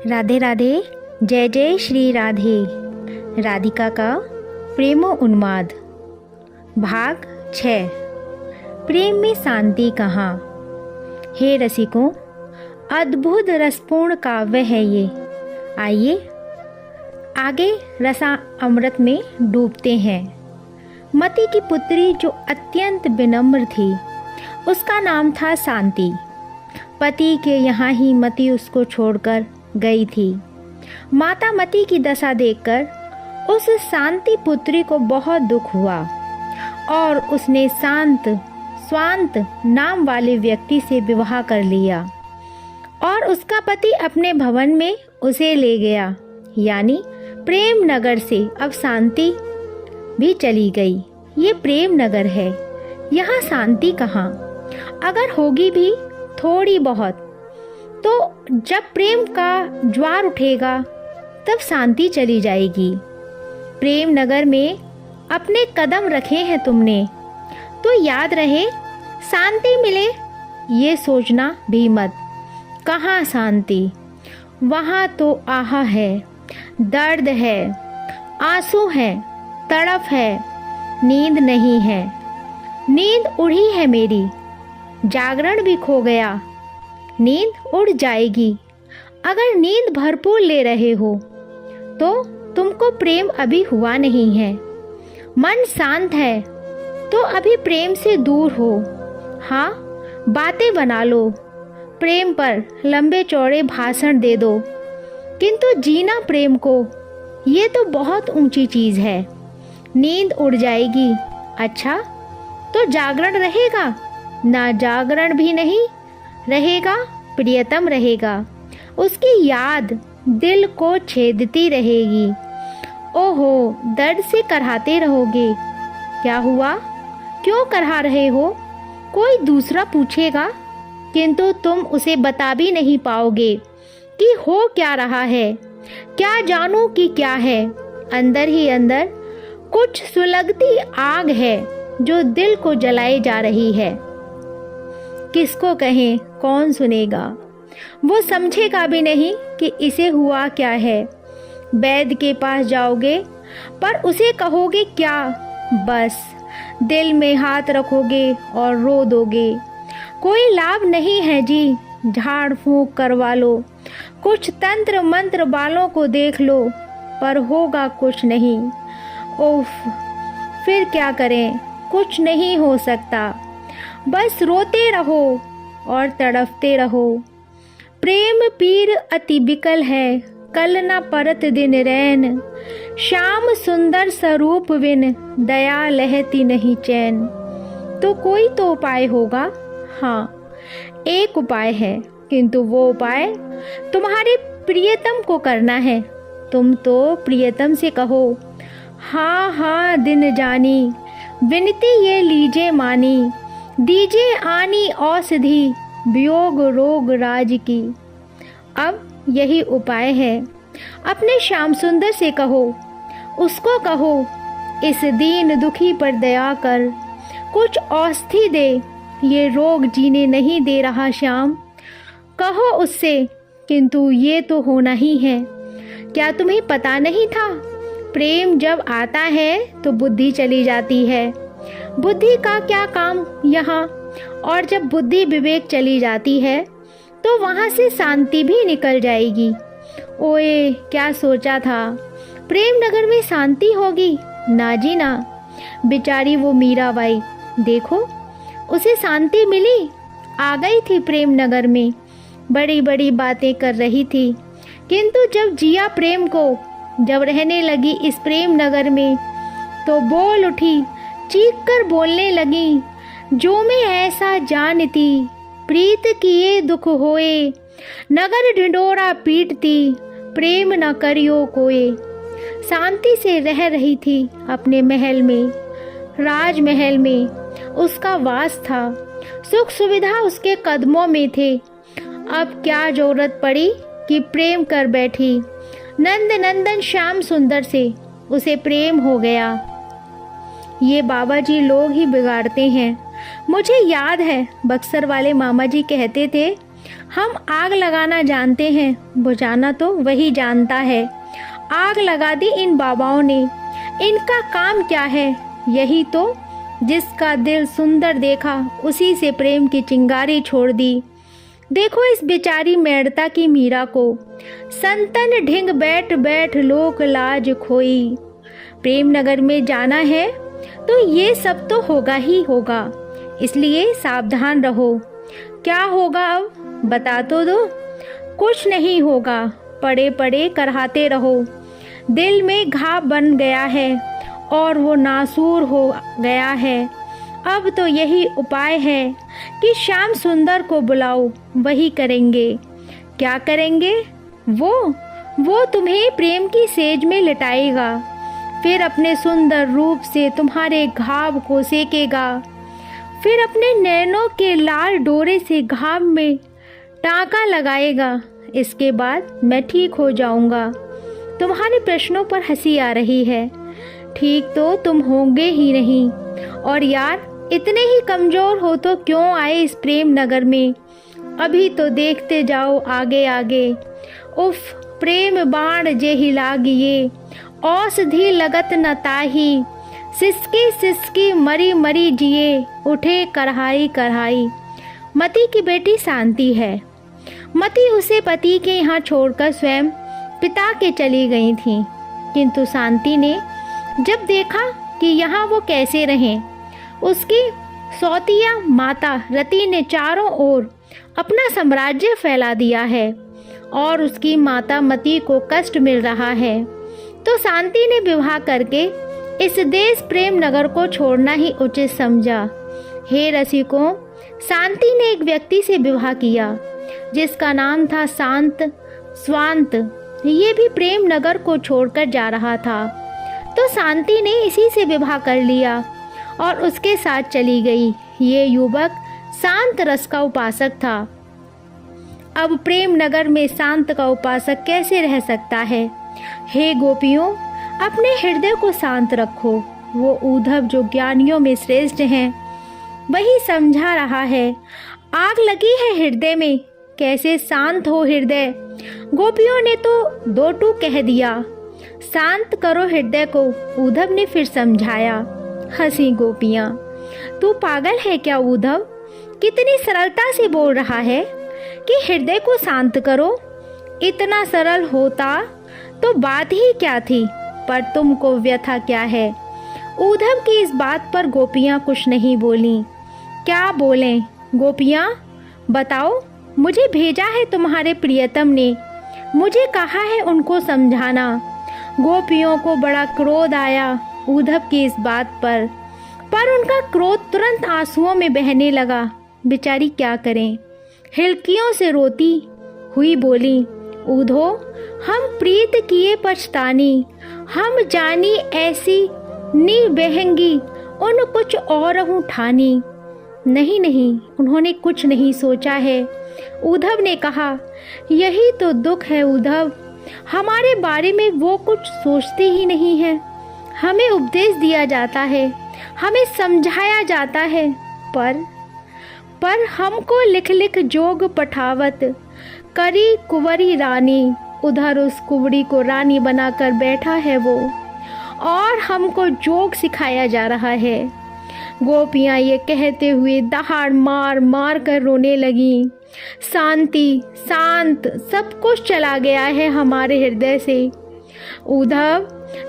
राधे राधे। जय जय श्री राधे। राधिका का प्रेमो उन्माद भाग 6। प्रेम में शांति कहाँ। हे रसिकों, अद्भुत रसपूर्ण काव्य है ये। आइए आगे रसा अमृत में डूबते हैं। मति की पुत्री जो अत्यंत विनम्र थी, उसका नाम था शांति। पति के यहाँ ही मति उसको छोड़कर गई थी। माता मति की दशा देखकर उस शांति पुत्री को बहुत दुख हुआ और उसने स्वांत नाम वाले व्यक्ति से विवाह कर लिया और उसका पति अपने भवन में उसे ले गया, यानी प्रेम नगर से अब शांति भी चली गई। ये प्रेम नगर है, यहाँ शांति कहाँ। अगर होगी भी थोड़ी बहुत तो जब प्रेम का ज्वार उठेगा तब शांति चली जाएगी। प्रेम नगर में अपने कदम रखे हैं तुमने तो याद रहे शांति मिले ये सोचना भी मत। कहाँ शांति, वहाँ तो आहा है, दर्द है, आंसू है, तड़प है, नींद नहीं है। नींद उड़ी है मेरी, जागरण भी खो गया। नींद उड़ जाएगी। अगर नींद भरपूर ले रहे हो तो तुमको प्रेम अभी हुआ नहीं है। मन शांत है तो अभी प्रेम से दूर हो। हाँ, बातें बना लो, प्रेम पर लंबे चौड़े भाषण दे दो, किंतु जीना प्रेम को ये तो बहुत ऊंची चीज है। नींद उड़ जाएगी, अच्छा तो जागरण रहेगा ना? जागरण भी नहीं रहेगा, प्रियतम रहेगा। उसकी याद दिल को छेदती रहेगी। ओहो, दर्द से कराहते रहोगे। क्या हुआ, क्यों कराह रहे हो? कोई दूसरा पूछेगा, किंतु तुम उसे बता भी नहीं पाओगे कि हो क्या रहा है। क्या जानूं कि क्या है। अंदर ही अंदर कुछ सुलगती आग है जो दिल को जलाए जा रही है। किसको कहें, कौन सुनेगा? वो समझेगा भी नहीं कि इसे हुआ क्या है। वैद्य के पास जाओगे पर उसे कहोगे क्या? बस दिल में हाथ रखोगे और रो दोगे। कोई लाभ नहीं है जी, झाड़ फूंक करवा लो, कुछ तंत्र मंत्र वालों को देख लो, पर होगा कुछ नहीं। ओफ, फिर क्या करें, कुछ नहीं हो सकता। बस रोते रहो और तड़पते रहो। प्रेम पीर अति बिकल है, कल न परत दिन रैन। श्याम सुंदर स्वरूप बिन, दया लहती नहीं चैन। तो कोई तो उपाय होगा। हाँ, एक उपाय है, किंतु वो उपाय तुम्हारे प्रियतम को करना है। तुम तो प्रियतम से कहो, हाँ हाँ दिन जानी, विनती ये लीजे मानी, दीजे आनी औषधि, वियोग रोग राज की। अब यही उपाय है। अपने श्याम सुंदर से कहो, उसको कहो, इस दीन दुखी पर दया कर, कुछ औषधि दे, ये रोग जीने नहीं दे रहा श्याम। कहो उससे, किंतु ये तो होना ही है। क्या तुम्हें पता नहीं था, प्रेम जब आता है तो बुद्धि चली जाती है। बुद्धि का क्या काम यहाँ। और जब बुद्धि विवेक चली जाती है तो वहाँ से शांति भी निकल जाएगी। ओए, क्या सोचा था प्रेम नगर में शांति होगी? ना जी ना। बेचारी वो मीराबाई, देखो उसे शांति मिली, आ गई थी प्रेम नगर में, बड़ी बड़ी बातें कर रही थी, किंतु जब जिया प्रेम को, जब रहने लगी इस प्रेम नगर में, तो बोल उठी, चीख कर बोलने लगी, जो मैं ऐसा जानती, प्रीत किए दुख होए, नगर ढिंडोरा पीटती, प्रेम न करियो कोए। शांति से रह रही थी अपने महल में, राजमहल में उसका वास था, सुख सुविधा उसके कदमों में थे। अब क्या जरूरत पड़ी कि प्रेम कर बैठी। नंद नंदन श्याम सुंदर से उसे प्रेम हो गया। ये बाबा जी लोग ही बिगाड़ते हैं। मुझे याद है बक्सर वाले मामा जी कहते थे हम आग लगाना जानते हैं, बुझाना तो वही जानता है। आग लगा दी इन बाबाओं ने, इनका काम क्या है? यही तो, जिसका दिल सुंदर देखा उसी से प्रेम की चिंगारी छोड़ दी। देखो इस बेचारी मेड़ता की मीरा को, संतन ढिंग बैठ बैठ लोक लाज खोई। प्रेम नगर में जाना है तो ये सब तो होगा ही होगा, इसलिए सावधान रहो। क्या होगा अब बता तो दो। कुछ नहीं होगा, पड़े पड़े करहाते रहो। दिल में घाव बन गया है और वो नासूर हो गया है। अब तो यही उपाय है कि श्याम सुंदर को बुलाओ, वही करेंगे। क्या करेंगे? वो तुम्हें प्रेम की सेज में लिटाएगा, फिर अपने सुंदर रूप से तुम्हारे घाव को सेकेगा, फिर अपने नैनों के लाल डोरे से घाव में टाँका लगाएगा। इसके बाद मैं ठीक हो जाऊंगा। तुम्हारे प्रश्नों पर हंसी आ रही है। ठीक तो तुम होंगे ही नहीं, और यार इतने ही कमज़ोर हो तो क्यों आए इस प्रेम नगर में? अभी तो देखते जाओ आगे आगे। उफ, प्रेम बाण जे ही लागिए, औषधि लगत न ताही। सिसकी सिसकी मरी मरी जिए, उठे करहाई करहाई। मती की बेटी शांति है। मती उसे पति के यहाँ छोड़कर स्वयं पिता के चली गई थी, किंतु शांति ने जब देखा कि यहाँ वो कैसे रहें, उसकी सौतिया माता रति ने चारों ओर अपना साम्राज्य फैला दिया है और उसकी माता मती को कष्ट मिल रहा है, तो शांति ने विवाह करके इस देश प्रेम नगर को छोड़ना ही उचित समझा। हे रसिकों, शांति ने एक व्यक्ति से विवाह किया जिसका नाम था स्वांत। ये भी प्रेम नगर को छोड़कर जा रहा था, तो शांति ने इसी से विवाह कर लिया और उसके साथ चली गई। ये युवक शांत रस का उपासक था। अब प्रेम नगर में शांत का उपासक कैसे रह सकता है? हे गोपियों, अपने हृदय को शांत रखो। वो उद्धव जो ज्ञानियों में श्रेष्ठ हैं, वही समझा रहा है। आग लगी है हृदय में, कैसे शांत हो हृदय? गोपियों ने तो दो टूक कह दिया। शांत करो हृदय को, उद्धव ने फिर समझाया। हंसी गोपियाँ। तू पागल है क्या उद्धव? कितनी सरलता से बोल रहा है कि हृदय को शांत करो। इतना सरल होता तो बात ही क्या थी, पर तुमको व्यथा क्या है? उद्धव की इस बात पर गोपियाँ कुछ नहीं बोलीं। क्या बोलें? गोपियाँ बताओ, मुझे भेजा है तुम्हारे प्रियतम ने, मुझे कहा है उनको समझाना। गोपियों को बड़ा क्रोध आया उद्धव की इस बात पर उनका क्रोध तुरंत आंसुओं में बहने लगा। बेचारी क्या करें, हिलकियों से रोती हुई बोली, उद्धो हम प्रीत किए पछतानी, हम जानी ऐसी नी बहेंगी उन कुछ और हूँ ठानी। नहीं, उन्होंने कुछ नहीं सोचा है। उद्धव ने कहा, यही तो दुख है उद्धव, हमारे बारे में वो कुछ सोचते ही नहीं है। हमें उपदेश दिया जाता है, हमें समझाया जाता है, पर हमको लिख लिख जोग पठावत करी कुंवरी रानी। उधर उस कुंवरी को रानी बनाकर बैठा है वो, और हमको जोग सिखाया जा रहा है। गोपियाँ ये कहते हुए दहाड़ मार मार कर रोने लगीं। शांत सब कुछ चला गया है हमारे हृदय से। उद्धव,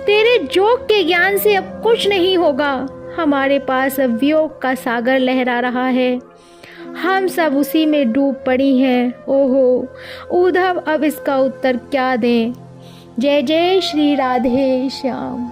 तेरे जोग के ज्ञान से अब कुछ नहीं होगा। हमारे पास अब वियोग का सागर लहरा रहा है, हम सब उसी में डूब पड़ी हैं। ओहो उद्धव, अब इसका उत्तर क्या दें? जय जय श्री राधे श्याम।